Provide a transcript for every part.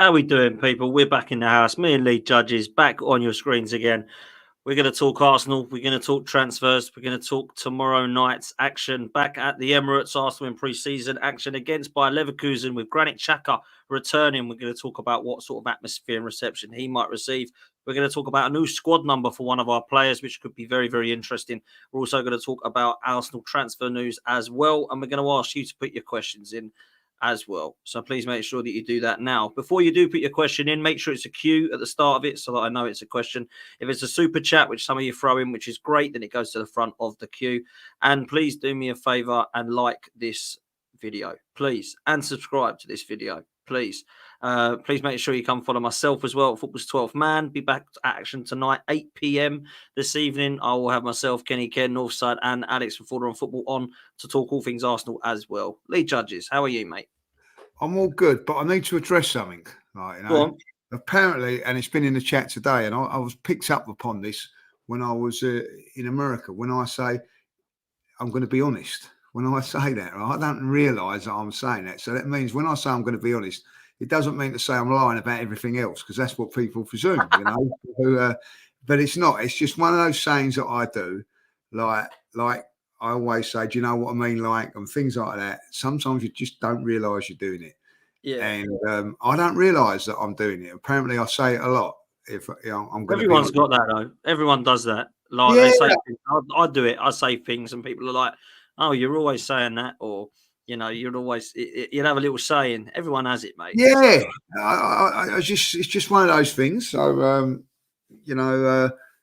How we doing, people? We're back in the house. Me and Lee Judges back on your screens again. We're going to talk Arsenal. We're going to talk transfers. We're going to talk tomorrow night's action back at the Emirates. Arsenal in pre-season action against by Leverkusen with Granit Xhaka returning. We're going to talk about what sort of atmosphere and reception he might receive. We're going to talk about a new squad number for one of our players, which could be very, very interesting. We're also going to talk about Arsenal transfer news as well. And we're going to ask you to put your questions in as well. So please make sure that you do that now. Before you do put your question in, make sure it's a Q at the start of it so that I know it's a question. If it's a super chat, which some of you throw in, which is great, then it goes to the front of the queue. And please do me a favor and like this video, please, and subscribe to this video, please. Please make sure you come follow myself as well. Football's 12th Man. Be back to action tonight, 8 p.m. this evening. I will have myself, Kenny Ken, Northside, and Alex from Fodder on Football on to talk all things Arsenal as well. Lee Judges, how are you, mate? I'm all good, but I need to address something. Like, Go on. Apparently, and it's been in the chat today, and I was picked up upon this when I was in America. When I say, I'm going to be honest, when I say that, I don't realise that I'm saying that. So that means when I say I'm going to be honest, it doesn't mean to say I'm lying about everything else, because that's what people presume, but it's not. It's just one of those sayings that I do, like I always say, do you know what I mean? Like, and things like that. Sometimes you just don't realise you're doing it. Yeah. And I don't realise that I'm doing it. Apparently, I say it a lot. If I'm going Everyone's got that though. Everyone does that. Like they say, I do it. I say things, and people are like, "Oh, you're always saying that," or you'd always you'd have a little saying. Everyone has it, mate. Yeah, it's just one of those things. So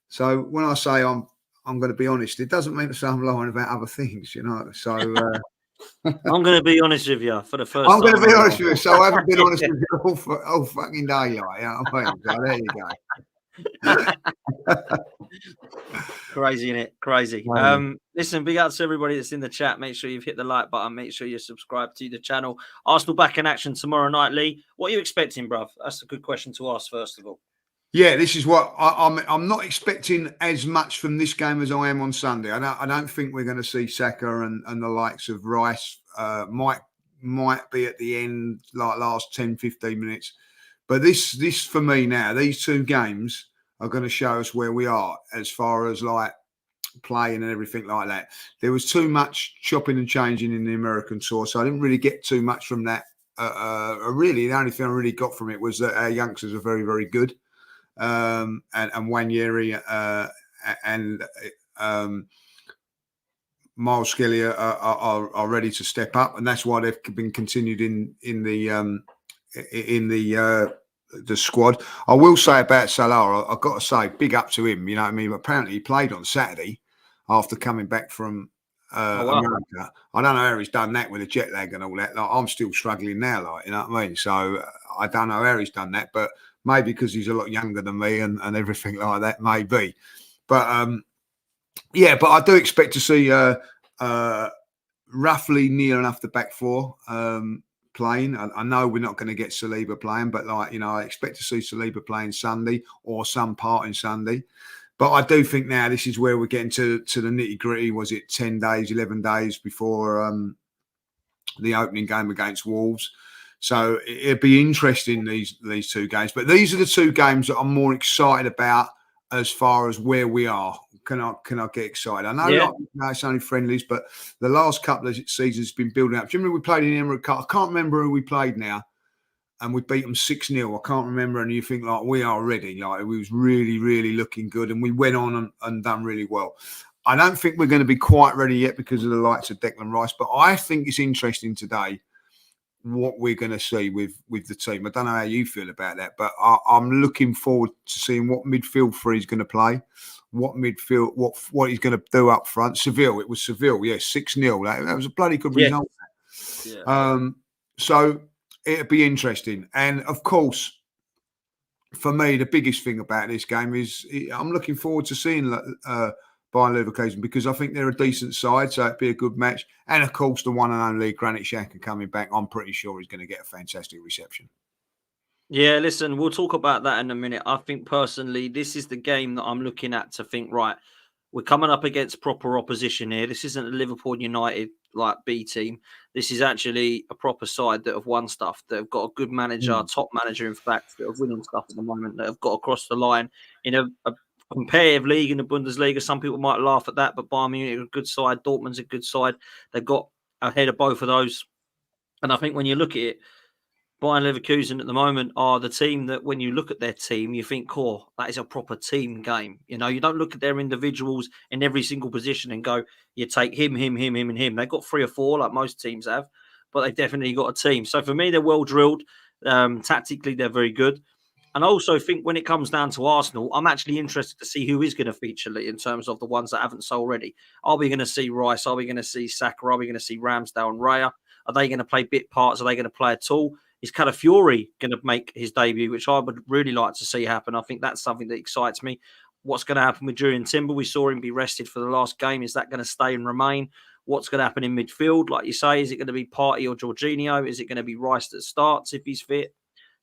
so when I say I'm going to be honest, it doesn't mean to say I'm lying about other things, So I'm going to be honest with you for the first time. I'm going to be honest with you. So I haven't been honest with you all fucking day, like, what I mean? So there you go. Crazy, innit? Crazy. Listen, big out to everybody that's in the chat. Make sure you've hit the like button. Make sure you're subscribed to the channel. Arsenal back in action tomorrow night, Lee. What are you expecting, bruv? That's a good question to ask, first of all. Yeah, this is what I'm not expecting as much from this game as I am on Sunday. I don't think we're going to see Xhaka and the likes of Rice. Might be at the end, like last 10, 15 minutes. But this for me now, these two games are going to show us where we are as far as like playing and everything like that. There was too much chopping and changing in the American tour, so I didn't really get too much from that. Really, the only thing I really got from it was that our youngsters are very, very good. And Wanyeri and Miles Skelly are ready to step up, and that's why they've been continued in the squad. I will say about Salah, I've got to say, big up to him. You know what I mean? Apparently, he played on Saturday after coming back from America. I don't know how he's done that with the jet lag and all that. Like, I'm still struggling now, like, you know what I mean? So I don't know how he's done that, but maybe because he's a lot younger than me and everything like that, maybe. But but I do expect to see roughly near enough the back four playing. I know we're not going to get Saliba playing, but I expect to see Saliba playing Sunday or some part in Sunday. But I do think now this is where we're getting to the nitty gritty. Was it 10 days, 11 days before the opening game against Wolves? So it'd be interesting, these two games. But these are the two games that I'm more excited about as far as where we are. Can I get excited? I know it's only friendlies, but the last couple of seasons has been building up. Do you remember we played in Emirates Cup? I can't remember who we played now, and we beat them 6-0. I can't remember, and you think, like, we are ready. Like, we was really, really looking good, and we went on and done really well. I don't think we're going to be quite ready yet because of the likes of Declan Rice, but I think it's interesting today what we're going to see with the team. I don't know how you feel about that, but I'm looking forward to seeing what midfield three is going to play, what he's going to do up front. It was Seville, 6-0. That was a bloody good result. Yeah. So it'll be interesting. And of course, for me, the biggest thing about this game is I'm looking forward to seeing Bayern Leverkusen, because I think they're a decent side, so it'd be a good match. And of course, the one and only Granit Xhaka coming back, I'm pretty sure he's going to get a fantastic reception. Yeah, listen, we'll talk about that in a minute. I think personally, this is the game that I'm looking at to think, right, we're coming up against proper opposition here. This isn't a Liverpool United like B team. This is actually a proper side that have won stuff, that have got a good manager, top manager, in fact, that are winning stuff at the moment, that have got across the line in a competitive league in the Bundesliga. Some people might laugh at that, but Bayern Munich are a good side. Dortmund's a good side. They've got ahead of both of those. And I think when you look at it, Bayern Leverkusen at the moment are the team that when you look at their team, you think, "Core, that is a proper team game." You know, you don't look at their individuals in every single position and go, "You take him, and him." They've got 3 or 4 like most teams have, but they've definitely got a team. So for me, they're well drilled. Tactically, they're very good. And I also think when it comes down to Arsenal, I'm actually interested to see who is going to feature in terms of the ones that haven't so already. Are we going to see Rice? Are we going to see Saka? Are we going to see Ramsdale and Raya? Are they going to play bit parts? Are they going to play at all? Is Calafiori going to make his debut, which I would really like to see happen? I think that's something that excites me. What's going to happen with Julian Timber? We saw him be rested for the last game. Is that going to stay and remain? What's going to happen in midfield? Like you say, is it going to be Partey or Jorginho? Is it going to be Rice that starts if he's fit?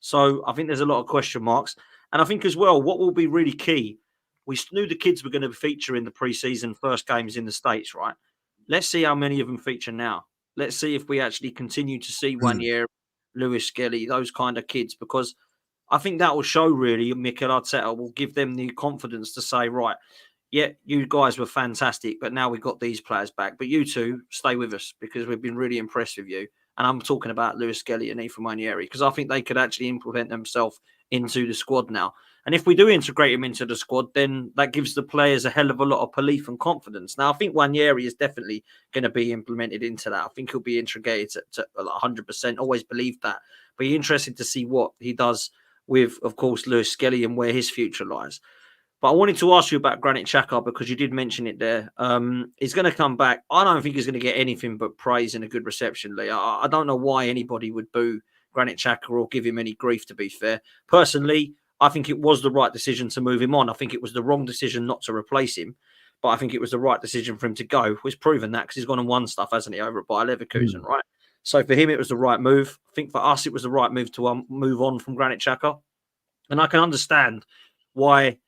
So I think there's a lot of question marks. And I think as well, what will be really key, we knew the kids were going to feature in the preseason first games in the States, right? Let's see how many of them feature now. Let's see if we actually continue to see 1 year, Lewis Skelly, those kind of kids, because I think that will show really Mikel Arteta will give them the confidence to say, right, yeah, you guys were fantastic, but now we've got these players back. But you two stay with us because we've been really impressed with you. And I'm talking about Lewis Skelly and Ethan Manieri because I think they could actually implement themselves into the squad now. And if we do integrate him into the squad, then that gives the players a hell of a lot of belief and confidence. Now, I think Manieri is definitely going to be implemented into that. I think he'll be integrated to 100%. Always believed that. But you're interested to see what he does with, of course, Lewis Skelly and where his future lies. But I wanted to ask you about Granit Xhaka because you did mention it there. He's going to come back. I don't think he's going to get anything but praise and a good reception, Lee. I don't know why anybody would boo Granit Xhaka or give him any grief, to be fair. Personally, I think it was the right decision to move him on. I think it was the wrong decision not to replace him. But I think it was the right decision for him to go. He's proven that because he's gone and won stuff, hasn't he, over at Bayer Leverkusen, right? So for him, it was the right move. I think for us, it was the right move to move on from Granit Xhaka. And I can understand why...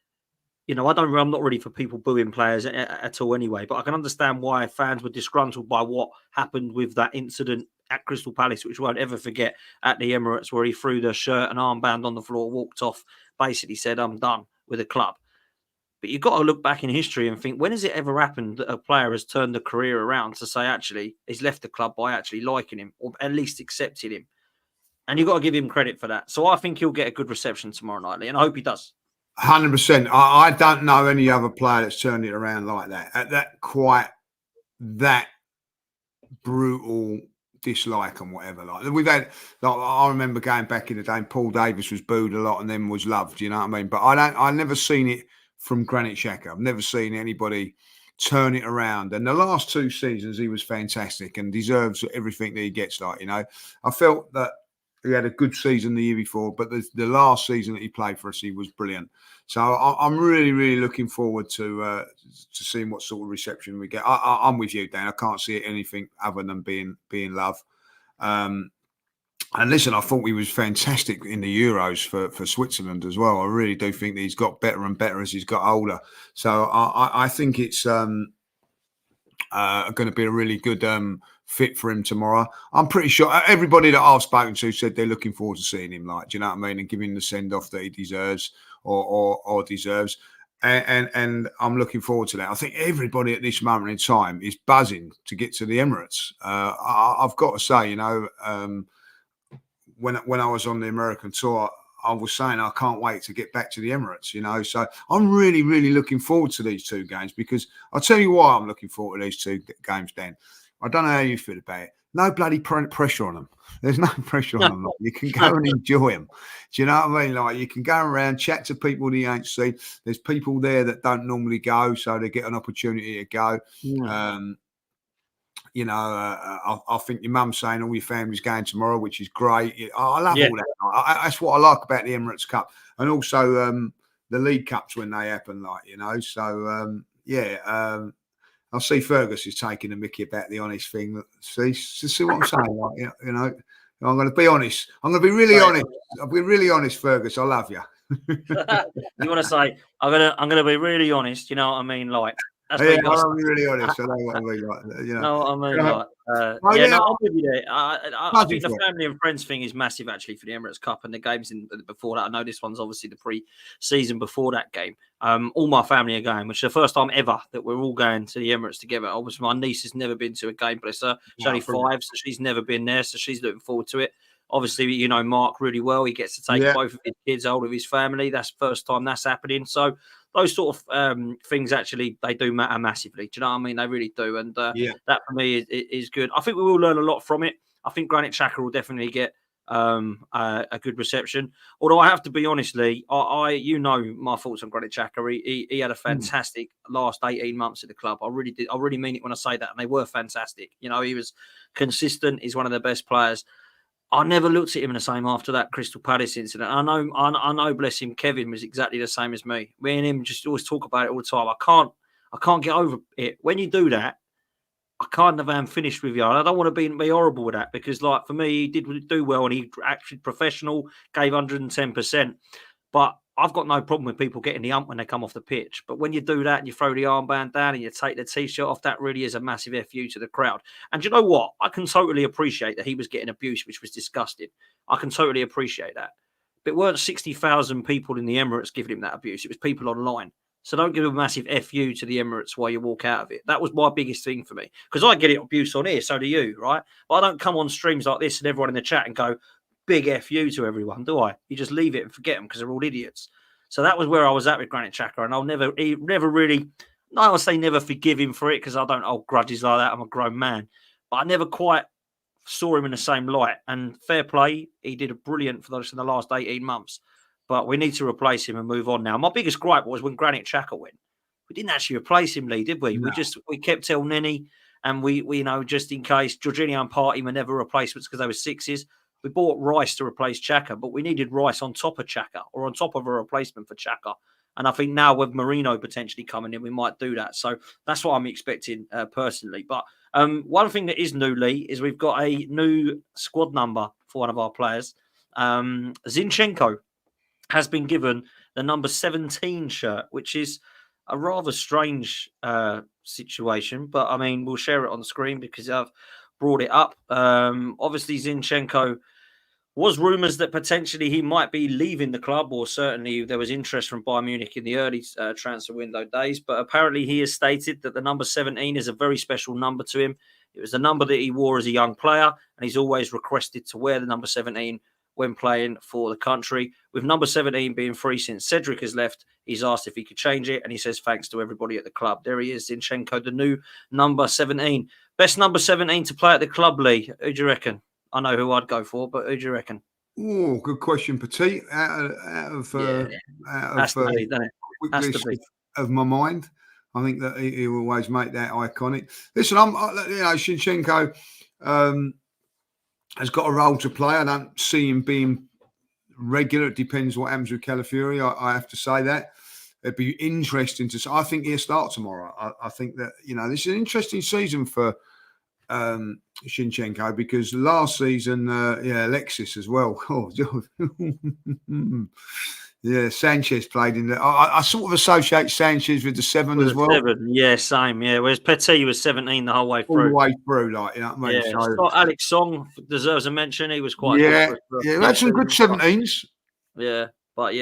You know, I'm not really for people booing players at all anyway, but I can understand why fans were disgruntled by what happened with that incident at Crystal Palace, which we won't ever forget, at the Emirates, where he threw the shirt and armband on the floor, walked off, basically said, I'm done with the club. But you've got to look back in history and think, when has it ever happened that a player has turned a career around to say, actually, he's left the club by actually liking him or at least accepting him? And you've got to give him credit for that. So I think he'll get a good reception tomorrow night, and I hope he does. 100%. I don't know any other player that's turned it around like that. At that brutal dislike and whatever. Like we've had, I remember going back in the day, and Paul Davis was booed a lot and then was loved. You know what I mean? But I've never seen it from Granit Xhaka. I've never seen anybody turn it around. And the last 2 seasons, he was fantastic and deserves everything that he gets. Like, you know, I felt that he had a good season the year before, but the last season that he played for us, he was brilliant. So I'm really, really looking forward to seeing what sort of reception we get. I'm with you, Dan. I can't see it anything other than being love. And listen, I thought he was fantastic in the Euros for Switzerland as well. I really do think that he's got better and better as he's got older. So I think it's going to be a really good fit for him tomorrow. I'm pretty sure everybody that I've spoken to said they're looking forward to seeing him. Like, do you know what I mean? And giving him the send off that he deserves or deserves. And I'm looking forward to that. I think everybody at this moment in time is buzzing to get to the Emirates. I've got to say, you know, when I was on the American tour, I was saying I can't wait to get back to the Emirates, you know. So I'm really, really looking forward to these 2 games because I'll tell you why I'm looking forward to these 2 games, Dan. I don't know how you feel about it. No bloody pressure on them. There's no pressure on them. Like. You can go and enjoy them. Do you know what I mean? Like you can go around, chat to people that you ain't seen. There's people there that don't normally go, so they get an opportunity to go. Yeah. You know, I think your mum's saying all your family's going tomorrow, which is great. I love all that. That's what I like about the Emirates Cup, and also the League Cups when they happen, like you know. So I see Fergus is taking a mickey about the honest thing. See what I'm saying? Like, you know, I'm going to be honest. I'm going to be really honest. I'll be really honest, Fergus. I love you. You want to say I'm going to be really honest? You know what I mean? Like That's what you got. I'll be really honest. I know what I mean. Like, know what I mean? Uh, Like, yeah, no, I'm with you there. I think the for it. family and friends thing is massive actually for the Emirates Cup and the games before that. I know this one's obviously the pre-season before that game. All my family are going, which is the first time ever that we're all going to the Emirates together. Obviously, my niece has never been to a game, but she's only 5, so she's never been there, so she's looking forward to it. Obviously, you know Mark really well. He gets to take both of his kids, all of his family. That's the first time that's happening. So those sort of things actually, they do matter massively. Do you know what I mean? They really do. And that for me is good. I think we will learn a lot from it. I think Granit Xhaka will definitely get a good reception. Although I have to be honest, Lee, you know my thoughts on Granit Xhaka. He had a fantastic last 18 months at the club. I really did. I really mean it when I say that. And they were fantastic. You know, he was consistent. He's one of the best players. I never looked at him the same after that Crystal Palace incident. I know, bless him, Kevin was exactly the same as me. Me and him just always talk about it all the time. I can't get over it. When you do that, I can't have finished with you. I don't want to be horrible with that because, like, for me, he did do well and he actually professional, gave 110%. But I've got no problem with people getting the ump when they come off the pitch. But when you do that and you throw the armband down and you take the T-shirt off, that really is a massive FU to the crowd. And you know what? I can totally appreciate that he was getting abuse, which was disgusting. I can totally appreciate that. But it weren't 60,000 people in the Emirates giving him that abuse. It was people online. So don't give a massive FU to the Emirates while you walk out of it. That was my biggest thing for me. Because I get it abuse on here, so do you, right? But I don't come on streams like this and everyone in the chat and go, big FU to everyone, do I? You just leave it and forget them because they're all idiots. So that was where I was at with Granit Xhaka, and I'll never really, I would say never forgive him for it because I don't hold grudges like that. I'm a grown man. But I never quite saw him in the same light. And fair play, he did a brilliant for us in the last 18 months. But we need to replace him and move on now. My biggest gripe was when Granit Xhaka went. We didn't actually replace him, Lee, did we? No. We kept El Neni, and we you know, just in case Jorginho and Partey were never replacements because they were sixes. We bought Rice to replace Xhaka, but we needed Rice on top of Xhaka or on top of a replacement for Xhaka. And I think now with Marino potentially coming in, we might do that. So that's what I'm expecting personally. But one thing that is new, Lee, is we've got a new squad number for one of our players. Zinchenko has been given the number 17 shirt, which is a rather strange situation. But, I mean, we'll share it on screen because I've brought it up. Obviously, Zinchenko was rumours that potentially he might be leaving the club, or certainly there was interest from Bayern Munich in the early transfer window days. But apparently he has stated that the number 17 is a very special number to him. It was the number that he wore as a young player, and he's always requested to wear the number 17 when playing for the country. With number 17 being free since Cedric has left, he's asked if he could change it, and he says thanks to everybody at the club. There he is, Zinchenko, the new number 17. Best number 17 to play at the club, Lee. Who do you reckon? I know who I'd go for, but who do you reckon? Oh, good question, Petit. Out of my mind, I think that he will always make that iconic. Listen, Zinchenko has got a role to play. I don't see him being regular. It depends what happens with Calafiori. I have to say that. It'd be interesting to see. I think he'll start tomorrow. I think that, this is an interesting season for Zinchenko because last season, Alexis as well. Oh, yeah, Sanchez played in there. I sort of associate Sanchez with the 7 as well. 7, yeah, same, yeah. Whereas Petit was 17 the whole way through. All the way through, like, you know what I mean? Yeah, so, Alex Song deserves a mention. He was quite good. Yeah, he had some good 17s. Yeah, but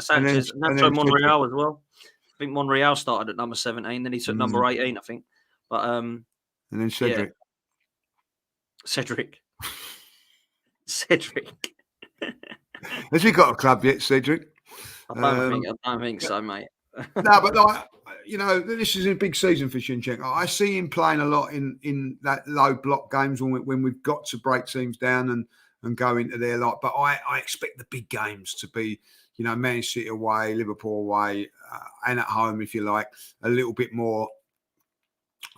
Sanchez, Nacho Monreal as well. I think Monreal started at number 17, then he took number 18, I think. But and then Cedric. Cedric. Has he got a club yet, Cedric? I don't think so, mate. No, but this is a big season for Zinchenko. I see him playing a lot in that low block games when we've got to break teams down and go into their lot. But I expect the big games to be, Man City away, Liverpool away, and at home, if you like, a little bit more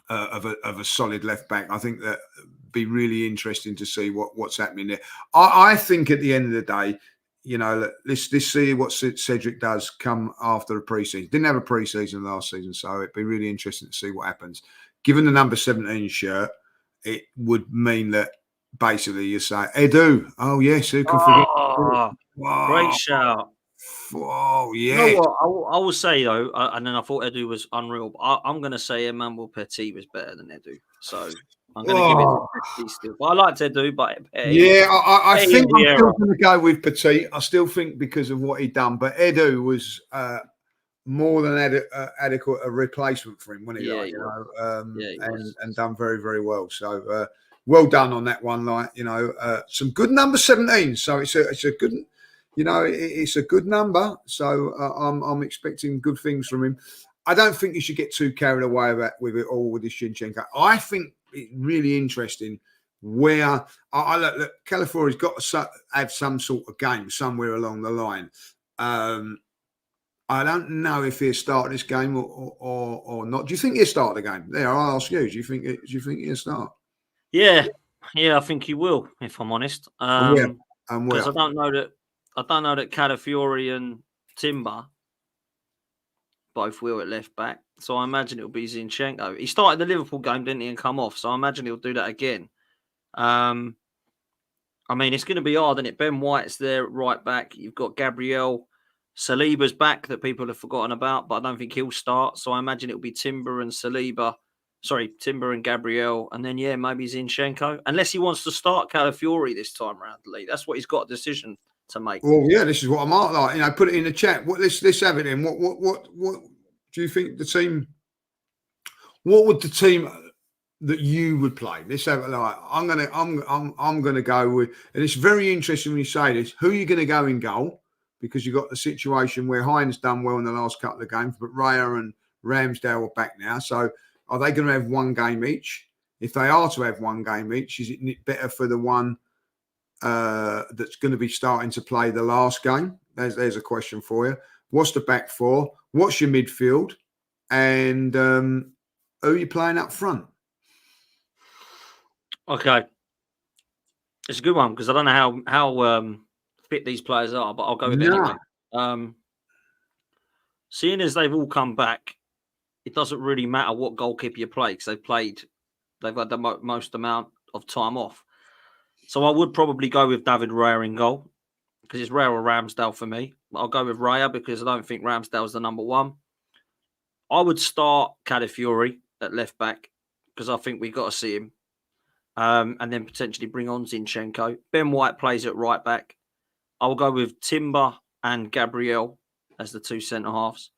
of a solid left back. I think that be really interesting to see what's happening there. I think at the end of the day, let's see what Cedric does come after the preseason. Didn't have a preseason last season, so it'd be really interesting to see what happens. Given the number 17 shirt, it would mean that basically you say, Edu. Oh, yes, who can forget? Wow. Great shout. Oh, You know yes. what? I will say though, and then I thought Edu was unreal. But I'm going to say Emmanuel Petit was better than Edu. So I'm going to give it to Oh, Petit still. But I liked Edu, but yeah, I Petit and think I'm still Vieira. going to go with Petit. I still think because of what he'd done, but Edu was more than adequate a replacement for him, wasn't he? Yeah, Like, he was. Yeah, he was. and done very, very well. So well done on that one. Like, some good number 17. So it's a good, it's a good number. So I'm expecting good things from him. I don't think you should get too carried away with it all with this Zinchenko. I think it's really interesting where I look, California's got to have some sort of game somewhere along the line. I don't know if he'll start this game or not. Do you think he'll start the game? There, I'll ask you. Do you think he'll start? Yeah, I think he will. If I'm honest, And where? And where? because I don't know that Calafiori and Timber both will at left back. So I imagine it'll be Zinchenko. He started the Liverpool game, didn't he, and come off. So I imagine he'll do that again. I mean, it's going to be hard, isn't it? Ben White's there right back. You've got Gabriel. Saliba's back that people have forgotten about, but I don't think he'll start. So I imagine it'll be Timber and Saliba. Sorry, Timber and Gabriel. And then, maybe Zinchenko. Unless he wants to start Calafiori this time around, Lee. That's what he's got a decision to make. Well, yeah, this is what I might like. Put it in the chat. Let's have it in. What do you think the team? What would the team that you would play? Let's have it like. I'm gonna go with, and it's very interesting when you say this. Who are you going to go in goal? Because you've got the situation where Hines done well in the last couple of games, but Raya and Ramsdale are back now. So are they going to have one game each? If they are to have one game each, is it better for the one that's going to be starting to play the last game? There's a question for you. What's the back four? What's your midfield? And who are you playing up front? Okay. It's a good one because I don't know how fit these players are, but I'll go with it anyway. Seeing as they've all come back, it doesn't really matter what goalkeeper you play because they've had the most amount of time off. So I would probably go with David Raya in goal because it's Raya or Ramsdale for me. I'll go with Raya because I don't think Ramsdale's the number one. I would start Calafiori at left back because I think we've got to see him. And then potentially bring on Zinchenko. Ben White plays at right back. I will go with Timber and Gabriel as the two centre-halves.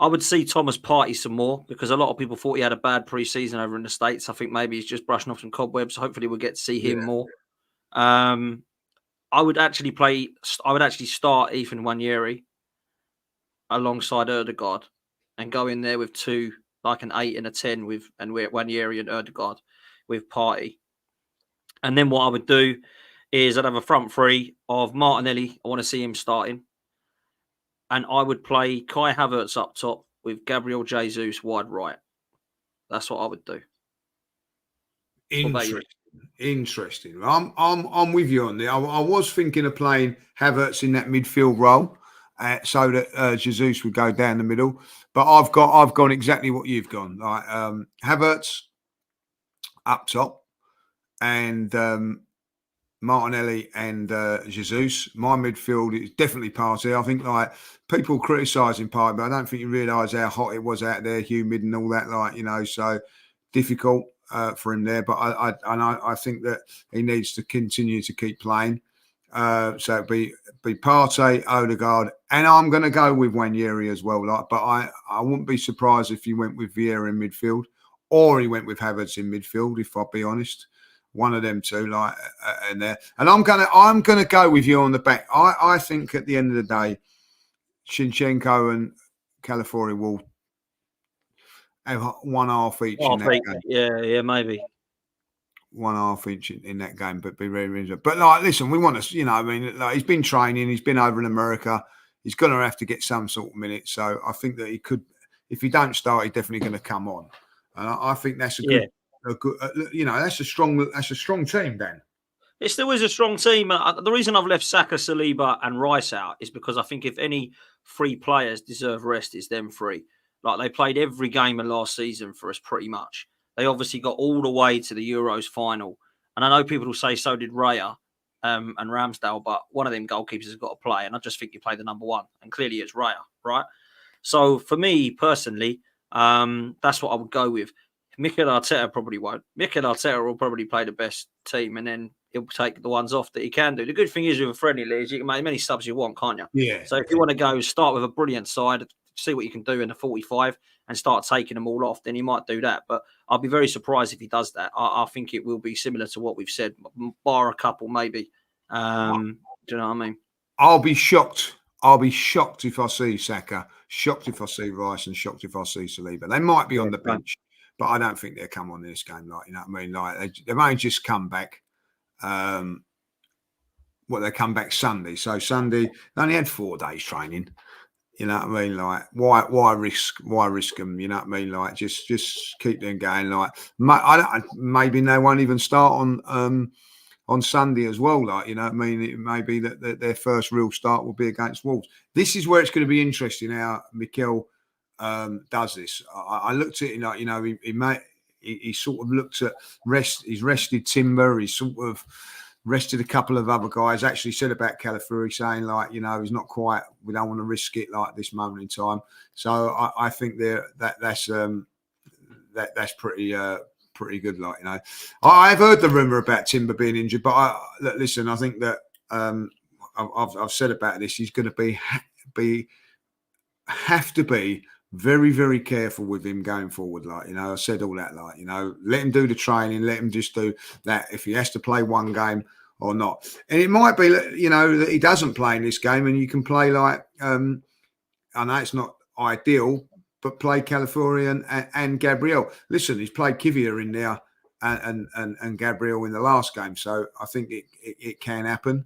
I would see Thomas Partey some more because a lot of people thought he had a bad pre-season over in the States. I think maybe he's just brushing off some cobwebs. Hopefully we'll get to see him more. I would actually start Ethan Nwaneri alongside Ødegaard and go in there with two, like an 8 and a 10 with Nwaneri and Ødegaard with Partey. And then what I would do is I'd have a front three of Martinelli. I want to see him starting. And I would play Kai Havertz up top with Gabriel Jesus wide right. That's what I would do. Interesting. I'm with you on there. I was thinking of playing Havertz in that midfield role, so that Jesus would go down the middle. But I've gone exactly what you've gone. Like Havertz up top, and Martinelli and Jesus. My midfield is definitely Partey. I think like people criticising Partey, but I don't think you realise how hot it was out there, humid and all that. So difficult for him there. But I think that he needs to continue to keep playing. So it'd be Partey, Ødegaard, and I'm going to go with Nwaneri as well. But I wouldn't be surprised if he went with Vieira in midfield, or he went with Havertz in midfield. If I'll be honest. One of them two, in there, and I'm gonna go with you on the back. I think at the end of the day, Zinchenko and Calafiori will have one half each in that game. Yeah, maybe one half each in that game, but be very interesting. But listen, we want to, he's been training, he's been over in America, he's going to have to get some sort of minutes. So I think that he could, if he don't start, he's definitely going to come on, and I think that's a good. Yeah. That's a strong team, Dan. It still is a strong team. The reason I've left Xhaka, Saliba, and Rice out is because I think if any three players deserve rest, it's them three. Like they played every game of last season for us, pretty much. They obviously got all the way to the Euros final, and I know people will say so did Raya, and Ramsdale, but one of them goalkeepers has got to play, and I just think you play the number one, and clearly it's Raya, right? So for me personally, that's what I would go with. Mikel Arteta probably won't. Mikel Arteta will probably play the best team, and then he'll take the ones off that he can do. The good thing is with a friendly league, you can make as many subs you want, can't you? Yeah. So if you want to go start with a brilliant side, see what you can do in the 45 and start taking them all off, then he might do that. But I'll be very surprised if he does that. I think it will be similar to what we've said, bar a couple maybe. Do you know what I mean? I'll be shocked. I'll be shocked if I see Xhaka, shocked if I see Rice, and shocked if I see Saliba. They might be on the bench, but I don't think they'll come on this game. Like, you know what I mean? Like they may just come back. They come back Sunday. So Sunday, they only had 4 days training. You know what I mean? Like, why risk them? You know what I mean? Like, just keep them going. Like, maybe they won't even start on Sunday as well. Like, you know what I mean? It may be that their first real start will be against Wolves. This is where it's going to be interesting how Mikel does this. I looked at it, like, you know, he sort of looked at he's rested Timber, he's sort of rested a couple of other guys. Actually said about Calafiori, saying, like, you know, he's not quite, we don't want to risk it like this moment in time. So I think that's pretty good. Like, you know, I've heard the rumor about Timber being injured, but listen, I think that I've said about this, he's going to have to be very, very careful with him going forward. Like, you know, I said all that, like, you know, let him do the training, let him just do that if he has to play one game or not. And it might be, you know, that he doesn't play in this game and you can play like, I know it's not ideal, but play Calafiori and Gabriel. Listen, he's played Kivia in there and Gabriel in the last game. So I think it can happen.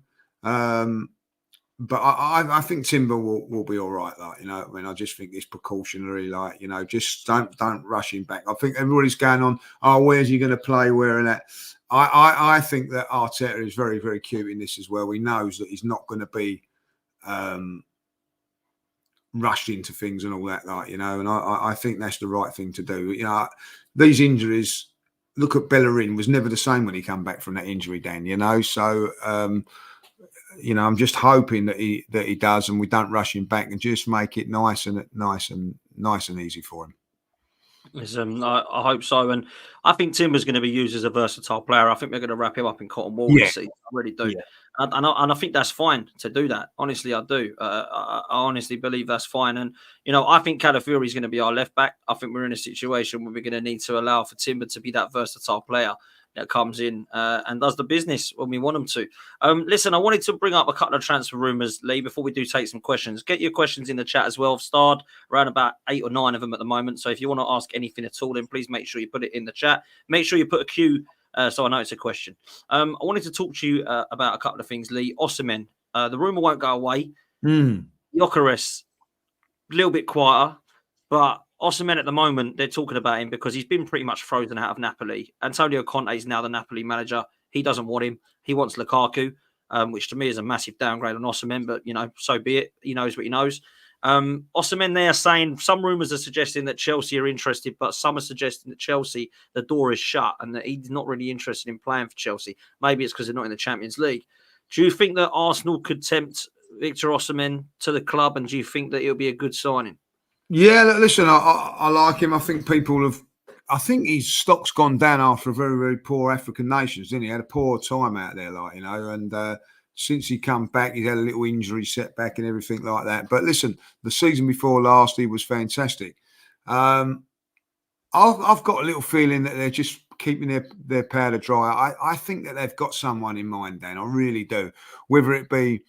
But I think Timber will be all right. Like, you know, I mean, I just think it's precautionary. Like, you know, just don't rush him back. I think everybody's going on, oh, where's he going to play? Where and that. I think that Arteta is very, very cute in this as well. He knows that he's not going to be rushed into things and all that, like, you know. And I think that's the right thing to do. You know, these injuries. Look at Bellerin, was never the same when he came back from that injury, Dan. You know, so. You know, I'm just hoping that he does, and we don't rush him back, and just make it nice and easy for him. Listen, I hope so, and I think Timber's going to be used as a versatile player. I think they're going to wrap him up in cotton wool this season. I really do, and I think that's fine to do that. Honestly, I do. I honestly believe that's fine, and you know, I think Calafiori is going to be our left back. I think we're in a situation where we're going to need to allow for Timber to be that versatile player that comes in and does the business when we want them to. Listen, I wanted to bring up a couple of transfer rumours, Lee, before we do take some questions. Get your questions in the chat as well. I've starred around about 8 or 9 of them at the moment. So if you want to ask anything at all, then please make sure you put it in the chat. Make sure you put a Q so I know it's a question. I wanted to talk to you about a couple of things, Lee. Osimhen, the rumour won't go away. Gyökeres, a little bit quieter, but Osimhen at the moment, they're talking about him because he's been pretty much frozen out of Napoli. Antonio Conte is now the Napoli manager. He doesn't want him. He wants Lukaku, which to me is a massive downgrade on Osimhen, but, you know, so be it. He knows what he knows. Osimhen, they are saying, some rumours are suggesting that Chelsea are interested, but some are suggesting that Chelsea, the door is shut and that he's not really interested in playing for Chelsea. Maybe it's because they're not in the Champions League. Do you think that Arsenal could tempt Victor Osimhen to the club, and do you think that it'll be a good signing? Yeah, listen, I like him. I think his stock's gone down after a very, very poor African nations, didn't he? Had a poor time out there, like, you know, and since he come back, he's had a little injury setback and everything like that. But listen, the season before last, he was fantastic. I've got a little feeling that they're just keeping their powder dry. I think that they've got someone in mind, Dan. I really do. Whether it be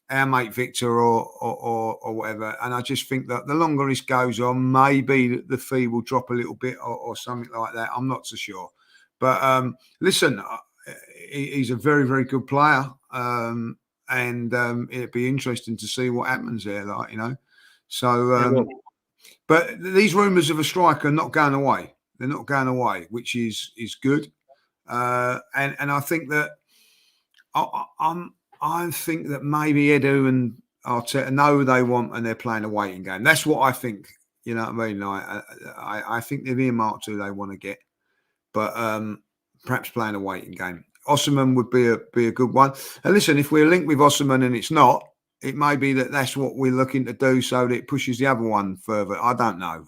our mate Victor or whatever. And I just think that the longer this goes on, maybe the fee will drop a little bit or something like that. I'm not so sure. But listen, he's a very, very good player. And it'd be interesting to see what happens there, like, you know. So, but these rumours of a striker are not going away. They're not going away, which is good. And I think that I think that maybe Edu and Arteta know who they want and they're playing a waiting game. That's what I think. You know what I mean? Like, I think they've earmarked who they want to get, but perhaps playing a waiting game. Osimhen would be a good one. And listen, if we're linked with Osimhen and it's not, it may be that that's what we're looking to do, so that it pushes the other one further. I don't know.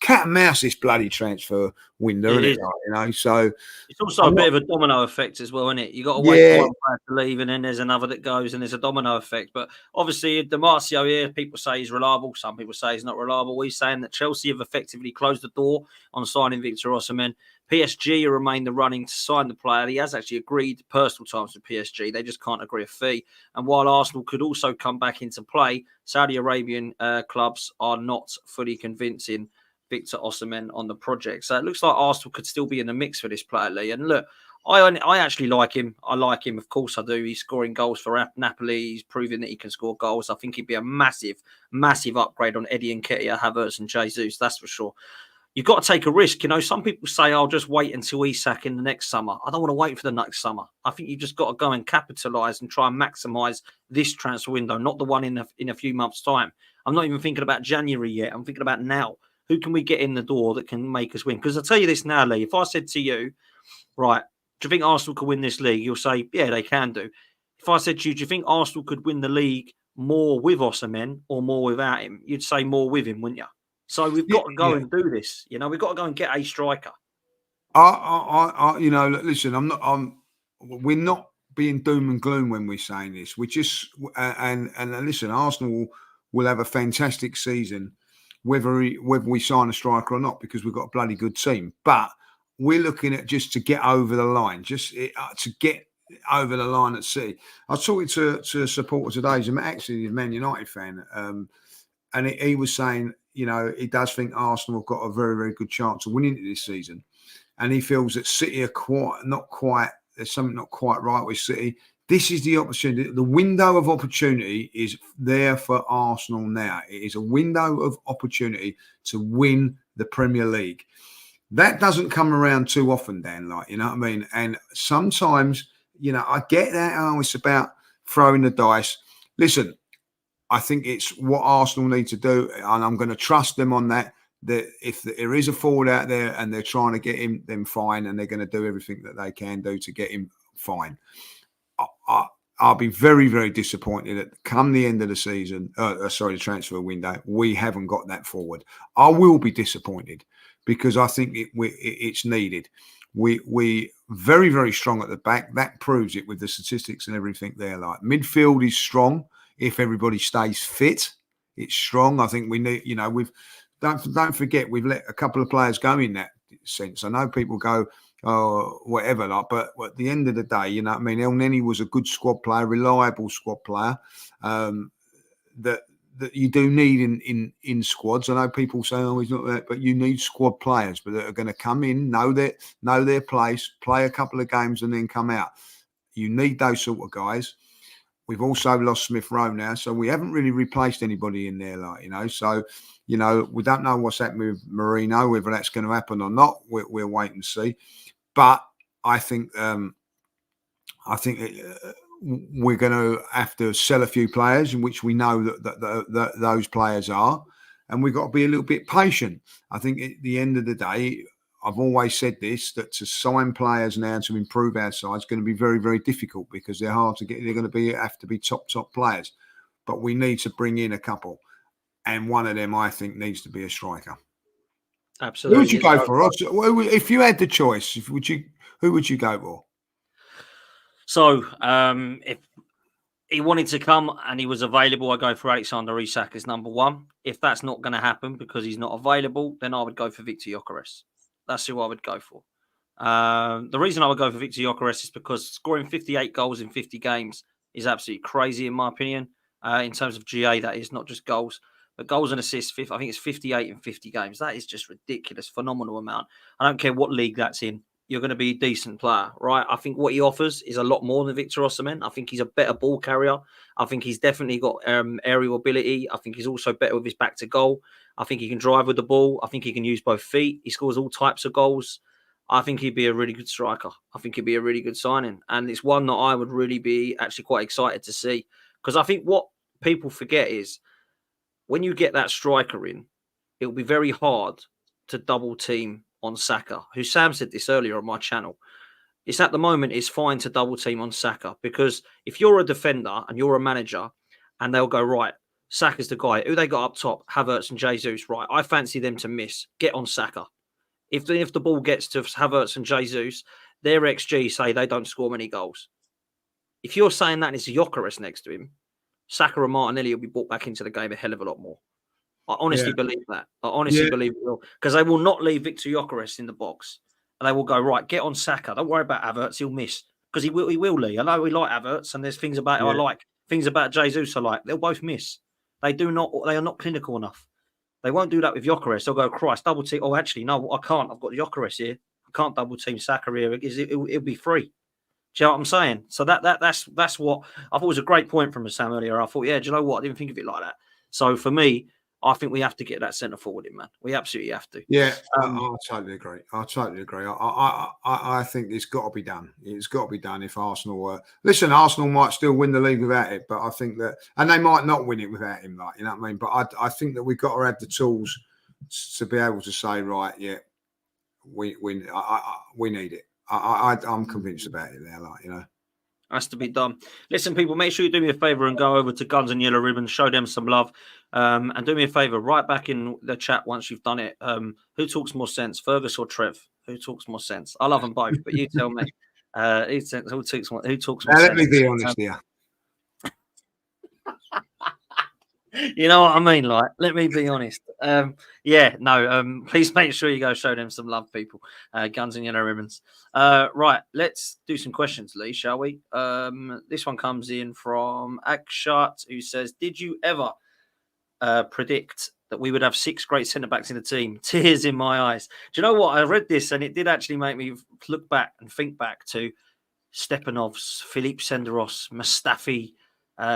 Cat and mouse this bloody transfer window, isn't it? Like, so it's also a bit of a domino effect as well, isn't it? You got to wait for one player to leave, and then there's another that goes, and there's a domino effect. But obviously, Marcio here, people say he's reliable. Some people say he's not reliable. He's saying that Chelsea have effectively closed the door on signing Victor Osimhen. PSG remain the running to sign the player. He has actually agreed personal terms with PSG. They just can't agree a fee. And while Arsenal could also come back into play, Saudi Arabian clubs are not fully convincing Victor Osimhen on the project. So it looks like Arsenal could still be in the mix for this player, Lee. And look, I actually like him. I like him. Of course I do. He's scoring goals for Napoli. He's proving that he can score goals. I think he'd be a massive, massive upgrade on Eddie Nketiah, Havertz and Jesus. That's for sure. You've got to take a risk. You know, some people say, I'll just wait until Isak in the next summer. I don't want to wait for the next summer. I think you've just got to go and capitalise and try and maximise this transfer window, not the one in a few months' time. I'm not even thinking about January yet. I'm thinking about now. Who can we get in the door that can make us win? Because I'll tell you this now, Lee. If I said to you, right, do you think Arsenal could win this league? You'll say, yeah, they can do. If I said to you, do you think Arsenal could win the league more with Osimhen or more without him? You'd say more with him, wouldn't you? So we've got to go and do this. You know, we've got to go and get a striker. You know, listen, we're not being doom and gloom when we're saying this. We just, and listen, Arsenal will have a fantastic season, whether we sign a striker or not, because we've got a bloody good team. But we're looking at just to get over the line, to get over the line at City. I was talking to a supporter today, he's actually a Man United fan, and he was saying, you know, he does think Arsenal have got a very, very good chance of winning it this season. And he feels that City are there's something not quite right with City. This is the opportunity. The window of opportunity is there for Arsenal now. It is a window of opportunity to win the Premier League. That doesn't come around too often, Dan, like, you know what I mean? And sometimes, you know, I get that. Oh, it's about throwing the dice. Listen, I think it's what Arsenal need to do, and I'm going to trust them on that. That if there is a forward out there and they're trying to get him, then fine, and they're going to do everything that they can do to get him, fine. I'll be very, very disappointed that come the end of the season, the transfer window, we haven't got that forward. I will be disappointed because I think it's needed. We very, very strong at the back. That proves it with the statistics and everything there. Like midfield is strong. If everybody stays fit, it's strong. I think we need, you know, don't forget we've let a couple of players go in that sense. I know people go, oh, whatever, like, but at the end of the day, you know what I mean? El Neni was a good squad player, reliable squad player, that you do need in squads. I know people say, oh, he's not that, but you need squad players, but that are going to come in, know their place, play a couple of games and then come out. You need those sort of guys. We've also lost Smith-Rowe now, so we haven't really replaced anybody in there, like, you know. So, you know, we don't know what's happening with Marino, whether that's going to happen or not. We'll wait and see. But I think we're going to have to sell a few players, in which we know that those players are, and we've got to be a little bit patient. I think at the end of the day, I've always said this, that to sign players now to improve our side is going to be very, very difficult because they're hard to get. They're going to have to be top players, but we need to bring in a couple, and one of them I think needs to be a striker. Absolutely. Who would you go for? If you had the choice, who would you go for? So, if he wanted to come and he was available, I'd go for Alexander Isak as number one. If that's not going to happen because he's not available, then I would go for Victor Gyökeres. That's who I would go for. The reason I would go for Victor Gyökeres is because scoring 58 goals in 50 games is absolutely crazy, in my opinion. In terms of GA, that is not just goals, but goals and assists. I think it's 58 in 50 games. That is just ridiculous, phenomenal amount. I don't care what league that's in. You're going to be a decent player, right? I think what he offers is a lot more than Victor Osimhen. I think he's a better ball carrier. I think he's definitely got aerial ability. I think he's also better with his back to goal. I think he can drive with the ball. I think he can use both feet. He scores all types of goals. I think he'd be a really good striker. I think he'd be a really good signing. And it's one that I would really be actually quite excited to see. Because I think what people forget is when you get that striker in, it'll be very hard to double team on Saka, who Sam said this earlier on my channel. It's at the moment, it's fine to double team on Saka, because if you're a defender and you're a manager and they'll go, right, Saka's the guy. Who they got up top? Havertz and Jesus. Right, I fancy them to miss. Get on Saka. If the ball gets to Havertz and Jesus, their XG say they don't score many goals. If you're saying that and it's Gyökeres next to him, Saka and Martinelli will be brought back into the game a hell of a lot more. I honestly believe that. I honestly believe it will. Because they will not leave Victor Gyökeres in the box. And they will go, right, get on Saka. Don't worry about Havertz. He'll miss. Because he will leave. I know we like Havertz, and there's things about I like. Things about Jesus I like. They'll both miss. They are not clinical enough. They won't do that with Gyökeres. They'll go, Christ, double team. Oh, actually, no, I can't. I've got Gyökeres here. I can't double team Saka here because it'll be free. Do you know what I'm saying? So that's what I thought was a great point from Sam earlier. I thought, do you know what? I didn't think of it like that. So for me, I think we have to get that centre forward in, man. We absolutely have to. Yeah, I totally agree. I think it's got to be done. It's got to be done if Arsenal listen, Arsenal might still win the league without it, but I think that, and they might not win it without him, like, you know what I mean? But I think that we've got to have the tools to be able to say, right, we need it. I'm convinced about it there, like, you know. Has to be done. Listen, people, make sure you do me a favour and go over to Guns and Yellow Ribbons, show them some love, and do me a favour, write back in the chat once you've done it. Who talks more sense, Fergus or Trev? Who talks more sense? I love them both, but you tell me. Who talks more sense? Let me be honest here. You know what I mean? Like, let me be honest. Please make sure you go show them some love, people. Guns and Yellow Ribbons. Right, let's do some questions, Lee, shall we? This one comes in from Akshat, who says, did you ever predict that we would have 6 great centre-backs in the team? Tears in my eyes. Do you know what? I read this and it did actually make me look back and think back to Stepanovs, Philippe Senderos, Mustafi,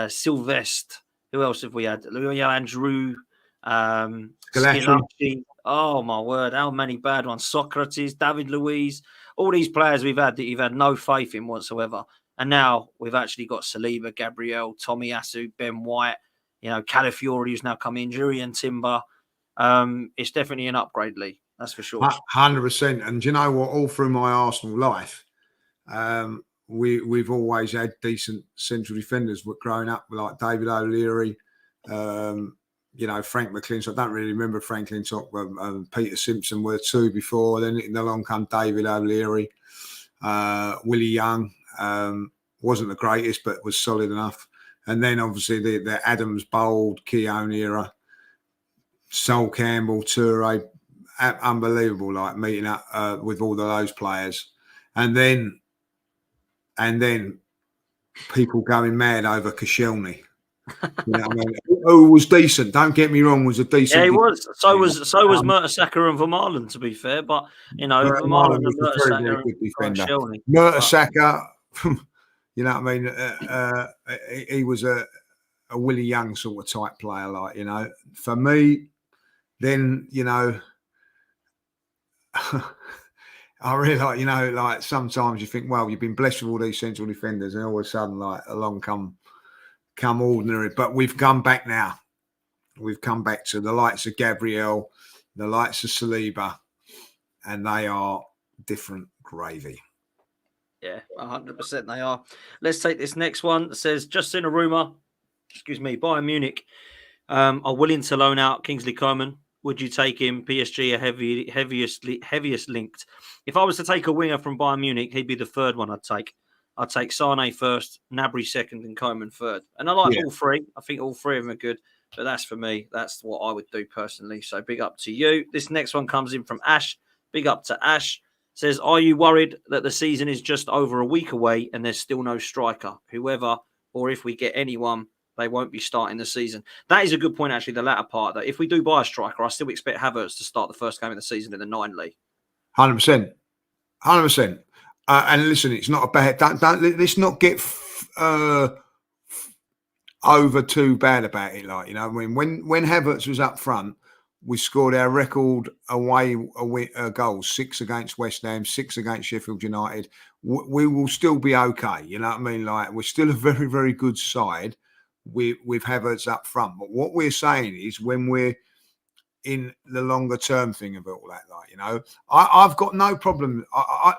Sylvestre. Who else have we had? Andrew, Schillaci. Oh, my word. How many bad ones? Socrates, David Luiz. All these players we've had that you've had no faith in whatsoever. And now we've actually got Saliba, Gabriel, Tomiyasu, Ben White, Calafiori, who's now come in, Julian Timber. It's definitely an upgrade, Lee. That's for sure. 100%. And do you know what? All through my Arsenal life, we've always had decent central defenders. We're growing up like David O'Leary, Frank McClintock. I don't really remember Frank McClintock. Peter Simpson were 2 before. Then along come David O'Leary. Willie Young wasn't the greatest, but was solid enough. And then obviously the Adams, Bold, Keown era, Sol Campbell, Toure, unbelievable. Like meeting up with all of those players, and then people going mad over Koscielny. You know what I mean? Who was decent. Don't get me wrong, was a decent. Yeah, he was. So was Mertesacker and Vermaelen, to be fair. But Vermaelen was a very, very good defender. Mertesacker, you know what I mean? He was a Willie Young sort of type player, like, For me, then, I really like, sometimes you think, well, you've been blessed with all these central defenders, and all of a sudden, like, along come ordinary. But we've come back now. We've come back to the likes of Gabriel, the likes of Saliba, and they are different gravy. Yeah, 100% they are. Let's take this next one. It says, just in a rumour, Bayern Munich are willing to loan out Kingsley Coman. Would you take him? PSG are heaviest linked. If I was to take a winger from Bayern Munich, he'd be the third one I'd take. I'd take Sane first, Gnabry second, and Koeman third. And I like all three. I think all three of them are good. But that's for me. That's what I would do personally. So big up to you. This next one comes in from Ash. Big up to Ash. Says, are you worried that the season is just over a week away and there's still no striker? Whoever, or if we get anyone, they won't be starting the season. That is a good point, actually, the latter part. That if we do buy a striker, I still expect Havertz to start the first game of the season in the 9 league. 100%. 100%. And listen, it's not a bad... Let's not get over too bad about it. Like, I mean, when Havertz was up front, we scored our record away goals, 6 against West Ham, 6 against Sheffield United. We will still be okay. You know what I mean? Like, we're still a very, very good side with Havertz up front. But what we're saying is, when we're in the longer term thing of all that, like, I've got no problem.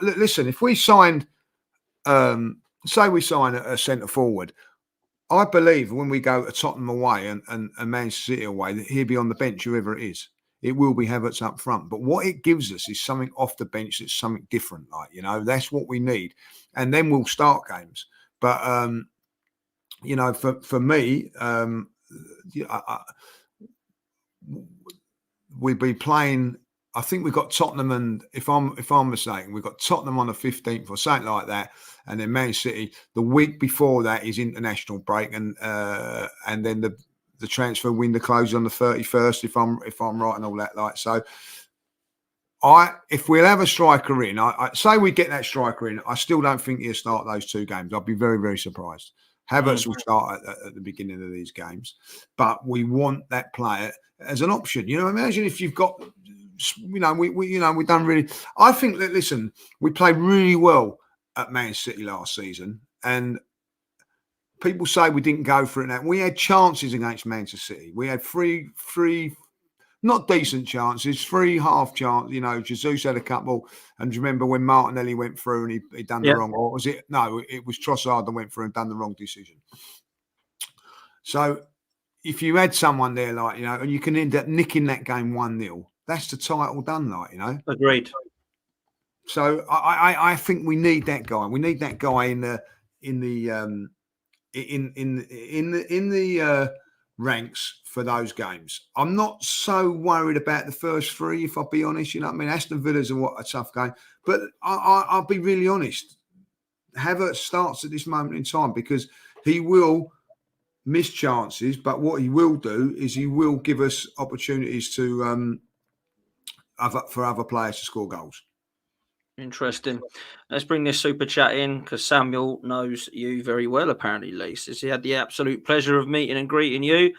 Listen, if we signed say we sign a centre forward. I believe when we go to Tottenham away and Manchester City away, that he'll be on the bench, whoever it is. It will be Havertz up front. But what it gives us is something off the bench that's something different. That's what we need. And then we'll start games. But, for me, we'll be playing. I think we've got Tottenham, and if I'm mistaken, we've got Tottenham on the 15th or something like that, and then Man City. The week before that is international break, and then the transfer window closes on the 31st. If I'm right and all that, so. If we'll have a striker in, I say we get that striker in, I still don't think he'll start those two games. I'll be very, very surprised. Havertz will start at the beginning of these games, but we want that player as an option. Imagine if you've got, we done really. I think that, listen, we played really well at Man City last season, and people say we didn't go for it. Now we had chances against Manchester City. We had three. Not decent chances, 3 half chances. Jesus had a couple. And do you remember when Martinelli went through and he done the wrong, or was it? No, it was Trossard that went through and done the wrong decision. So if you had someone there, and you can end up nicking that game 1-0, that's the title done, Agreed. So I think we need that guy. We need that guy in the ranks for those games. I'm not so worried about the first 3, if I'll be honest. Aston Villa's a tough game, but I'll be really honest. Havertz starts at this moment in time because he will miss chances, but what he will do is he will give us opportunities to for other players to score goals. Interesting. Let's bring this super chat in because Samuel knows you very well, apparently, Lee. Says he had the absolute pleasure of meeting and greeting you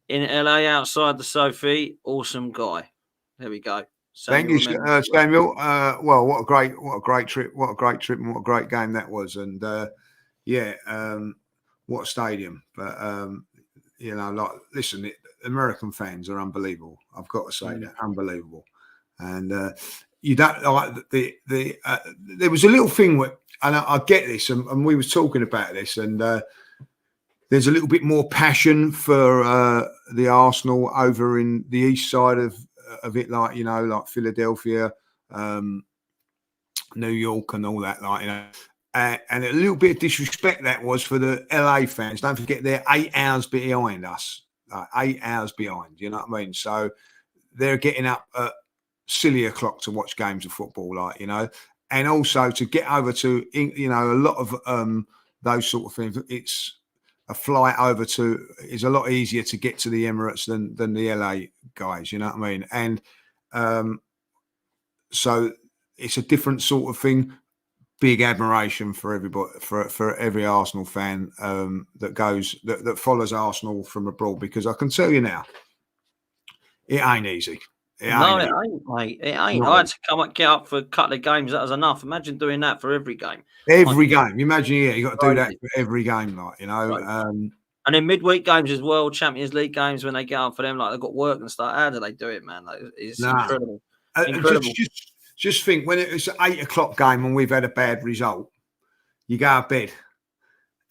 in LA outside the Sophie. Awesome guy. There we go. Thank you, Samuel. Well, what a great trip. What a great trip and what a great game that was. And what a stadium. But, listen, American fans are unbelievable. I've got to say that. Unbelievable. And you don't like there was a little thing where, and I get this, and we was talking about this, and there's a little bit more passion for the Arsenal over in the east side of it, like Philadelphia, New York, and all that, and a little bit of disrespect that was for the LA fans. Don't forget they're 8 hours behind us, 8 hours behind. You know what I mean? So they're getting up at silly o'clock to watch games of football, and also to get over to, a lot of those sort of things. It's a flight over to is a lot easier to get to the Emirates than the LA guys. You know what I mean? And so it's a different sort of thing. Big admiration for everybody, for every Arsenal fan that follows Arsenal from abroad, because I can tell you now, it ain't easy. It ain't, mate. It ain't. No. I had to get up for a couple of games. That was enough. Imagine doing that for every game. Every game. Imagine, you got to do that for every game, Right. And in midweek games as well, Champions League games, when they get up for them, they've got work and stuff. How do they do it, man? It's incredible. Incredible. Just think, when it's an 8 o'clock game and we've had a bad result, you go to bed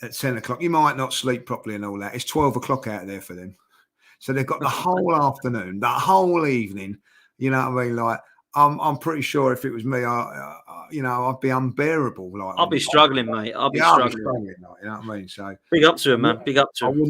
at 10 o'clock. You might not sleep properly and all that. It's 12 o'clock out there for them. So they've got the whole afternoon, the whole evening. You know what I mean? I'm pretty sure if it was me, I'd be unbearable. I'll be struggling, mate. I'll be struggling. You know what I mean? So big up to him, man. Big up to him.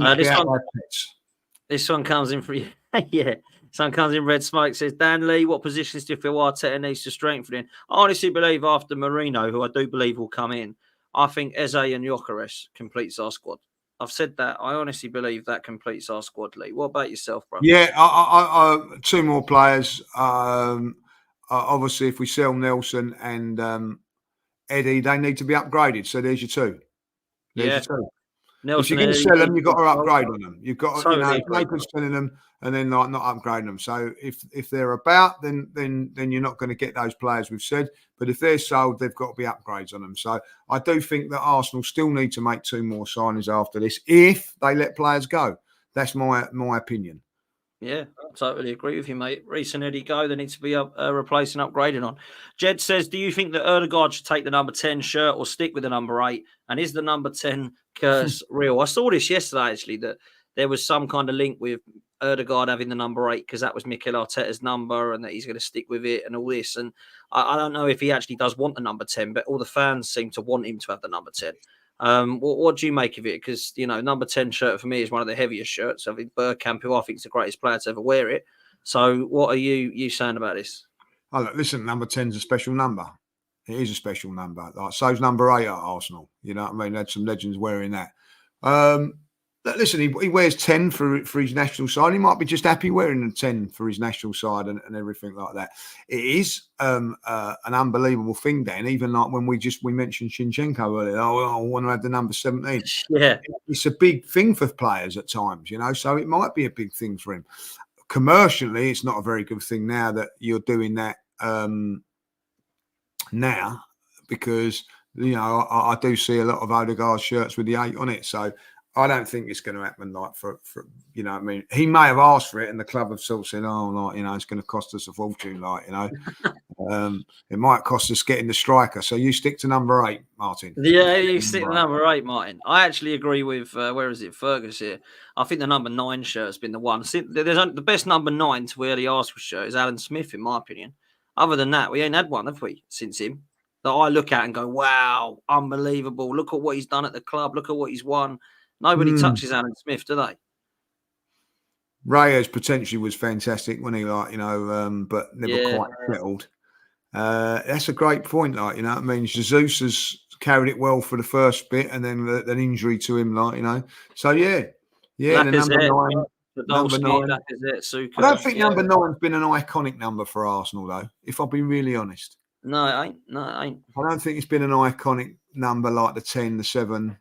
This one comes in for you. Yeah. Someone comes in red smoke, says, Dan Lee, what positions do you feel Arteta needs to strengthen in? I honestly believe after Marino, who I do believe will come in, I think Eze and Gyökeres completes our squad. I've said that. I honestly believe that completes our squad, Lee. What about yourself, bro? Yeah, I 2 more players. Obviously, if we sell Nelson and Eddie, they need to be upgraded. So there's your 2. There's your 2. Nelson, if you're going to sell them, you've got to upgrade on them. You've got to, Nathan's selling them and then not upgrading them. So if they're about, then you're not going to get those players we've said. But if they're sold, they've got to be upgrades on them. So I do think that Arsenal still need to make 2 more signings after this if they let players go. That's my opinion. Yeah, I totally agree with you, mate. Reece and Eddie go. They need to be replacing, upgrading on. Jed says, do you think that Erdegaard should take the number 10 shirt or stick with the number 8? And is the number 10 curse real? I saw this yesterday, actually, that there was some kind of link with Erdegaard having the number 8 because that was Mikel Arteta's number and that he's going to stick with it and all this. And I don't know if he actually does want the number 10, but all the fans seem to want him to have the number 10. What do you make of it? Because, number 10 shirt for me is one of the heaviest shirts. I think Bergkamp, who I think is the greatest player to ever wear it. So what are you saying about this? Oh, look, listen, number 10 is a special number. It is a special number. Like, so's number 8 at Arsenal. You know what I mean? Had some legends wearing that. Listen, he wears 10 for his national side. He might be just happy wearing the 10 for his national side and everything like that. It is an unbelievable thing, Dan. Even like when we mentioned Zinchenko earlier, I want to have the number 17. Yeah. It's a big thing for players at times, so it might be a big thing for him. Commercially, it's not a very good thing now that you're doing that now, because I do see a lot of Odegaard shirts with the 8 on it. So I don't think it's going to happen. Like for what I mean, he may have asked for it, and the club have sort of said, "Oh, like it's going to cost us a fortune." Like it might cost us getting the striker. So you stick to number 8, Martin. Yeah, you stick to number 8, Martin. I actually agree with where is it, Fergus here. I think the number 9 shirt's been the one. The best number 9 to wear the Arsenal shirt is Alan Smith, in my opinion. Other than that, we ain't had one, have we, since him? That I look at and go, wow, unbelievable. Look at what he's done at the club. Look at what he's won. Nobody touches Alan Smith, do they? Reyes potentially was fantastic when he but never quite settled. That's a great point. I mean, Jesus has carried it well for the first bit, and then an injury to him, So yeah, the number 9. Suka, I don't think number 9's been an iconic number for Arsenal, though. If I'll be really honest, no, it ain't. I don't think it's been an iconic number like the 10, the 7.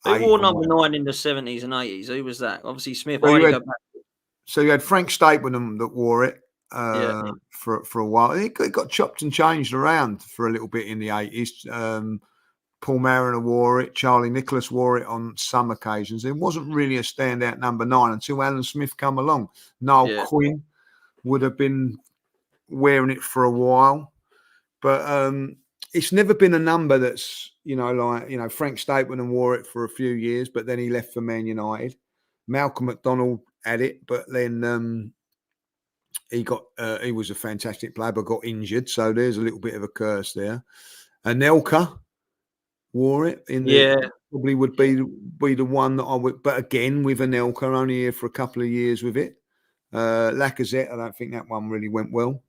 Who wore number 9 in the 70s and 80s? Who was that? Obviously Smith. So you had Frank Stapleton that wore it for a while. It got chopped and changed around for a little bit in the 80s. Paul Mariner wore it. Charlie Nicholas wore it on some occasions. It wasn't really a standout number 9 until Alan Smith come along. Noel Quinn would have been wearing it for a while. But it's never been a number that's, Frank Stapleton wore it for a few years, but then he left for Man United. Malcolm McDonald had it, but then he was a fantastic player, but got injured. So there's a little bit of a curse there. Anelka wore it probably would be the one that I would, but again with Anelka only here for a couple of years with it. Lacazette, I don't think that one really went well.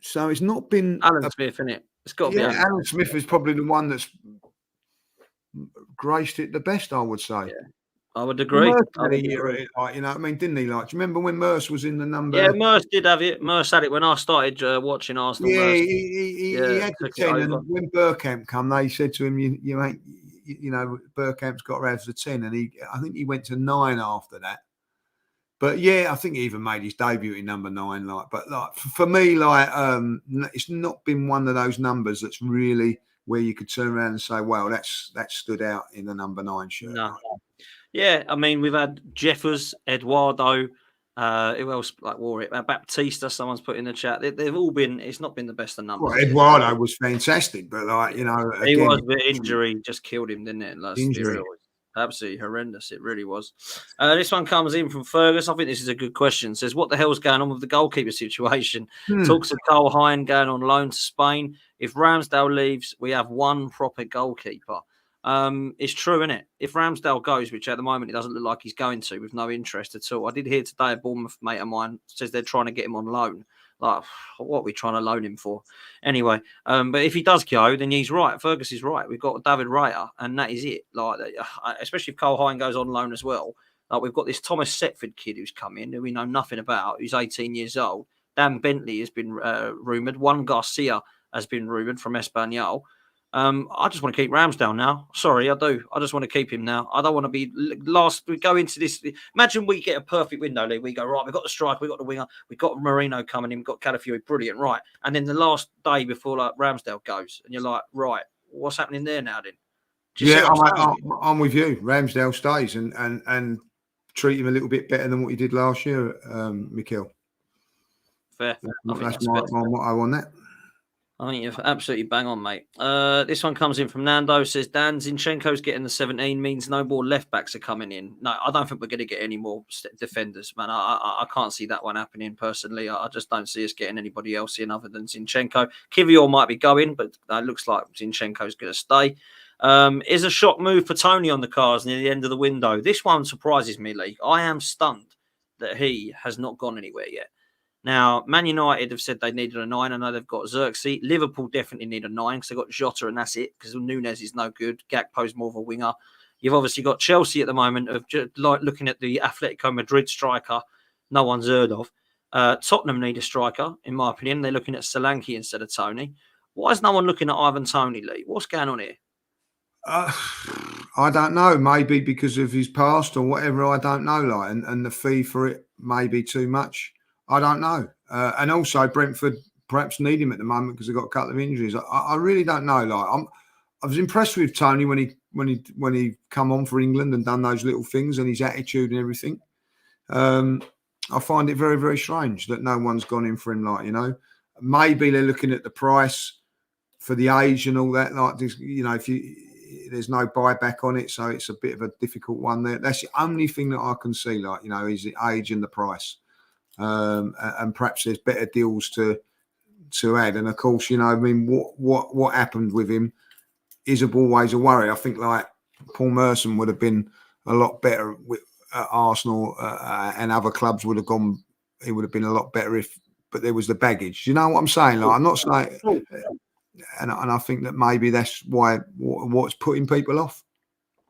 So it's not been Alan Smith, isn't it? It's got to be Alan Smith is probably the one that's graced it the best, I would say. Yeah, I would agree. Didn't he? Like, do you remember when Merce was in the number? Yeah, Merce did have it. Merce had it when I started watching Arsenal. Yeah, he had the 10, and when Bergkamp come, they said to him, "You ain't, Bergkamp's got around to the 10," and I think he went to 9 after that. But yeah, I think he even made his debut in number 9. For me, it's not been one of those numbers that's really where you could turn around and say, "Well, that stood out in the number 9 shirt." No. Yeah, I mean, we've had Jeffers, Eduardo, who else wore it? Baptista, someone's put in the chat. They've all been. It's not been the best of numbers. Well, Eduardo was fantastic, but he was. The injury just killed him, didn't it? Injury. Absolutely horrendous. It really was. This one comes in from Fergus. I think this is a good question. It says, what the hell's going on with the goalkeeper situation? Talks of Cole Hine going on loan to Spain. If Ramsdale leaves, we have one proper goalkeeper. It's true, isn't it? If Ramsdale goes, which at the moment it doesn't look like he's going to, with no interest at all. I did hear today a Bournemouth mate of mine says they're trying to get him on loan. Like, what are we trying to loan him for? Anyway, but if he does go, then he's right. Fergus is right. We've got David Raya, and that is it. Like, especially if Cole Hine goes on loan as well. Like, we've got this Thomas Setford kid who's come in, who we know nothing about, who's 18 years old. Dan Bentley has been rumoured. Juan Garcia has been rumoured from Espanyol. I just want to keep Ramsdale now. Sorry, I do. I just want to keep him now. I don't want to be last. We go into this. Imagine we get a perfect window, Lee. We go, right, we've got the striker, we've got the winger, we've got Marino coming in, we've got Calafiori, brilliant, right. And then the last day before Ramsdale goes, and you're like, right, what's happening there now then? I'm with you. Ramsdale stays. And treat him a little bit better than what he did last year, Mikel. Fair. That's my motto on that. I think you're absolutely bang on, mate. This one comes in from Nando. Says, Dan, Zinchenko's getting the 17 means no more left backs are coming in. No, I don't think we're going to get any more defenders, man. I can't see that one happening personally. I just don't see us getting anybody else in other than Zinchenko. Kivior might be going, but it looks like Zinchenko's going to stay. Is a shock move for Tony on the cards near the end of the window. This one surprises me, Lee. I am stunned that he has not gone anywhere yet. Now, Man United have said they needed a 9. I know they've got Xerxes. Liverpool definitely need a 9 because they've got Jota and that's it because Nunes is no good. Gakpo's more of a winger. You've obviously got Chelsea at the moment of just like looking at the Atletico Madrid striker no one's heard of. Tottenham need a striker, in my opinion. They're looking at Solanke instead of Tony. Why is no one looking at Ivan Toney, Lee? What's going on here? I don't know. Maybe because of his past or whatever. I don't know. Like, and the fee for it may be too much. I don't know. And also Brentford perhaps need him at the moment because they've got a couple of injuries. I really don't know. Like I was impressed with Tony when he come on for England and done those little things and his attitude and everything. I find it very, very strange that no one's gone in for him. Like, you know, maybe they're looking at the price for the age and all that. Like, you know, there's no buyback on it, so it's a bit of a difficult one there. That's the only thing that I can see. Like, you know, is the age and the price. And perhaps there's better deals to add. And of course, you know, I mean, what happened with him is always a worry. I think like Paul Merson would have been a lot better with Arsenal and other clubs would have gone. He would have been a lot better but there was the baggage. You know what I'm saying? Like, I'm not saying, and I think that maybe that's why what's putting people off.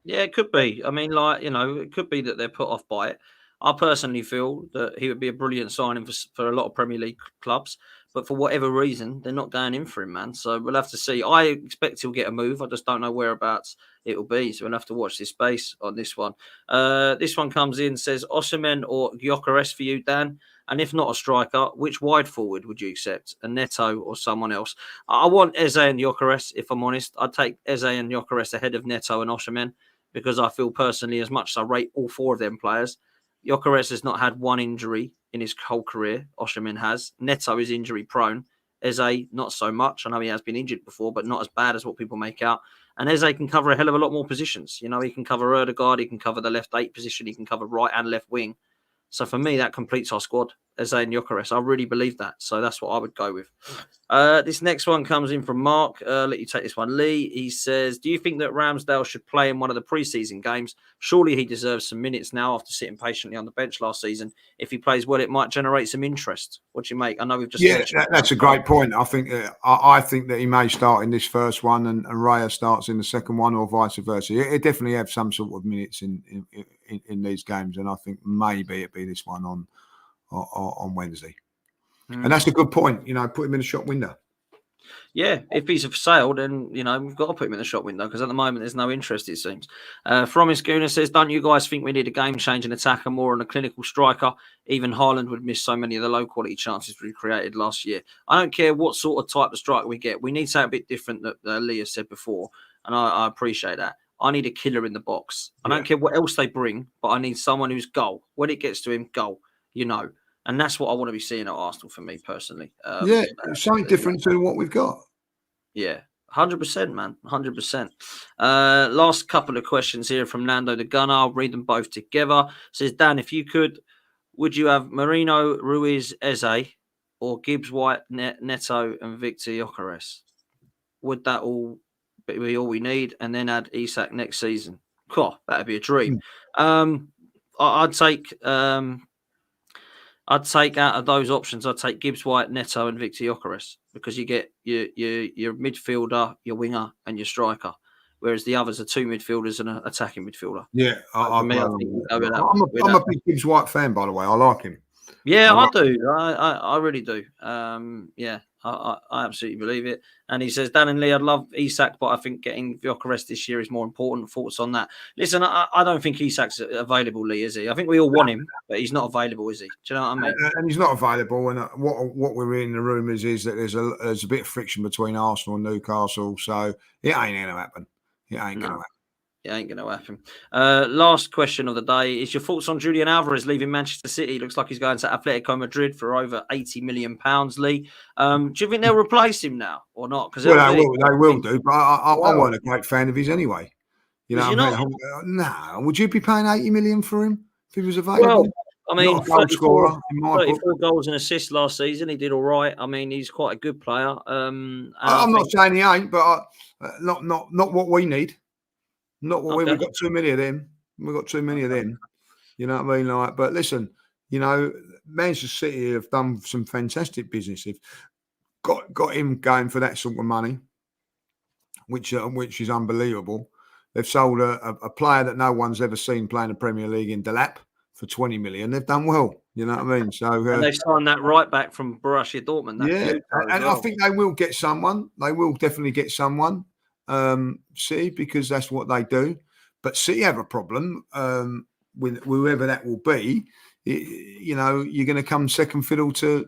Yeah, it could be. I mean, like, you know, it could be that they're put off by it. I personally feel that he would be a brilliant signing for a lot of Premier League clubs. But for whatever reason, they're not going in for him, man. So we'll have to see. I expect he'll get a move. I just don't know whereabouts it will be. So we'll have to watch this space on this one. This one comes in, says, Osimhen or Gyökeres for you, Dan? And if not a striker, which wide forward would you accept? A Neto or someone else? I want Eze and Gyökeres, if I'm honest. I'd take Eze and Gyökeres ahead of Neto and Osimhen because I feel personally, as much as I rate all 4 of them players, Gyökeres has not had one injury in his whole career. Osimhen has. Neto is injury prone. Eze, not so much. I know he has been injured before, but not as bad as what people make out. And Eze can cover a hell of a lot more positions. You know, he can cover Ødegaard, he can cover the left 8 position, he can cover right and left wing. So for me, that completes our squad, Eze and Gyökeres. I really believe that. So that's what I would go with. This next one comes in from Mark. Let you take this one, Lee. He says, do you think that Ramsdale should play in one of the preseason games? Surely he deserves some minutes now after sitting patiently on the bench last season. If he plays well, it might generate some interest. What do you make? I know we've just... that's a great point. I think I think that he may start in this first one and Raya starts in the second one or vice versa. It definitely have some sort of minutes in these games, and I think maybe it'd be this one on Wednesday. And that's a good point. You know, put him in the shop window. Yeah, if he's for sale, then, you know, we've got to put him in the shop window because at the moment there's no interest, it seems. From Schooner says, don't you guys think we need a game-changing attacker more on a clinical striker? Even Haaland would miss so many of the low-quality chances we created last year. I don't care what sort of type of striker we get. We need something a bit different that Leah said before, and I appreciate that. I need a killer in the box. I don't care what else they bring, but I need someone who's goal. When it gets to him, goal, you know. And that's what I want to be seeing at Arsenal for me personally. Something different to what we've got. Yeah, 100%, man. 100%. Last couple of questions here from Nando the Gunner. I'll read them both together. It says, Dan, if you could, would you have Marino, Ruiz, Eze, or Gibbs, White, Neto, and Victor Gyökeres? Would that all be all we need? And then add Isak next season? Cool, that'd be a dream. I'd take out of those options, I'd take Gibbs White, Neto, and Victor Gyökeres because you get your midfielder, your winger, and your striker. Whereas the others are 2 midfielders and an attacking midfielder. Yeah, I'm a big Gibbs White fan, by the way. I like him. Yeah, I do. I really do. I absolutely believe it. And he says, Dan and Lee, I'd love Isak, but I think getting Gyökeres this year is more important. Thoughts on that? Listen, I don't think Isak's available, Lee, is he? I think we all want him, but he's not available, is he? Do you know what I mean? And he's not available. And what we're reading in the rumours is that there's a bit of friction between Arsenal and Newcastle. So it ain't going to happen. It ain't going to happen. It ain't going to happen. Last question of the day is your thoughts on Julian Alvarez leaving Manchester City? Looks like he's going to Atletico Madrid for over £80 million, Lee. Do you think they'll replace him now or not? Because Well, they will do. But I wasn't a great fan of his anyway. You know, Was you not? No. Would you be paying 80 million for him if he was available? Well, I mean, not a goal scorer in my book. 34 goals and assists last season. He did all right. I mean, he's quite a good player. I'm not saying he ain't, but not what we need. Not what we've got too many of them. We've got too many of them. You know what I mean? Like, but listen, you know, Manchester City have done some fantastic business. They've got him going for that sort of money, which is unbelievable. They've sold a player that no one's ever seen playing the Premier League in Delap for 20 million. They've done well. You know what I mean? So and they've signed that right back from Borussia Dortmund. I think they will get someone. They will definitely get someone. City, because that's what they do. But City have a problem with whoever that will be. You know, you're going to come second fiddle to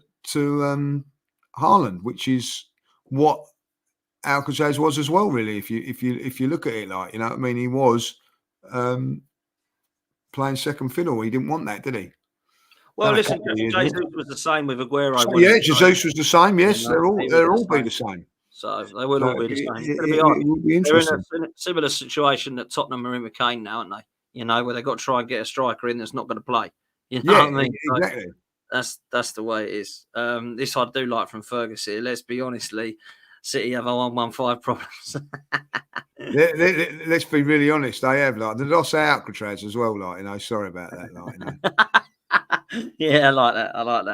Haaland, which is what Alcatraz was as well. Really, if you look at it, like, you know what I mean, he was playing second fiddle. He didn't want that, did he? Well, listen, Jesus was the same with Aguero. Yeah, Jesus was the same. Yes, they'll all be the same. So they will all be the same. It will be interesting. They're in a similar situation that Tottenham are in with Kane now, aren't they? You know, where they've got to try and get a striker in that's not going to play. You know what I mean? Exactly. That's the way it is. This I do like from Ferguson. Let's be honest, Lee. City have a 1-1-5 problems. Let's be really honest. They have, like, they lost Alcatraz as well. Like, you know, sorry about that. Like, you know. Yeah, I like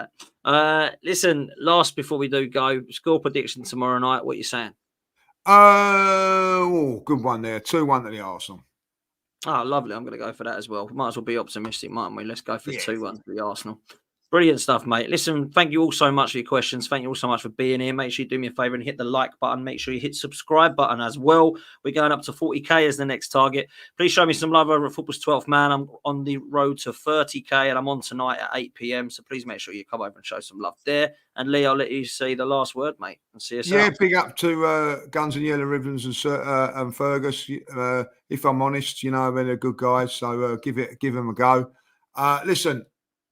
that. Listen, last before we do go, score prediction tomorrow night. What are you saying? Good one there. 2-1 to the Arsenal. Oh, lovely. I'm going to go for that as well. Might as well be optimistic, mightn't we? Let's go for 2-1 to the Arsenal. Brilliant stuff, mate. Listen, thank you all so much for your questions. Thank you all so much for being here. Make sure you do me a favour and hit the like button. Make sure you hit subscribe button as well. We're going up to 40k as the next target. Please show me some love over at Football's 12th Man. I'm on the road to 30k and I'm on tonight at 8 p.m. So please make sure you come over and show some love there. And Lee, I'll let you say the last word, mate. And see you soon. Yeah, big up to Guns and Yellow Ribbons and Fergus. If I'm honest, you know, they're good guys. So give them a go. Listen.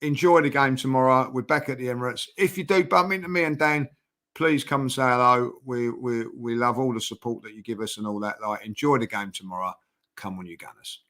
Enjoy the game tomorrow. We're back at the Emirates. If you do bump into me and Dan, please come and say hello. We love all the support that you give us and all that. Like, enjoy the game tomorrow. Come on, you Gunners.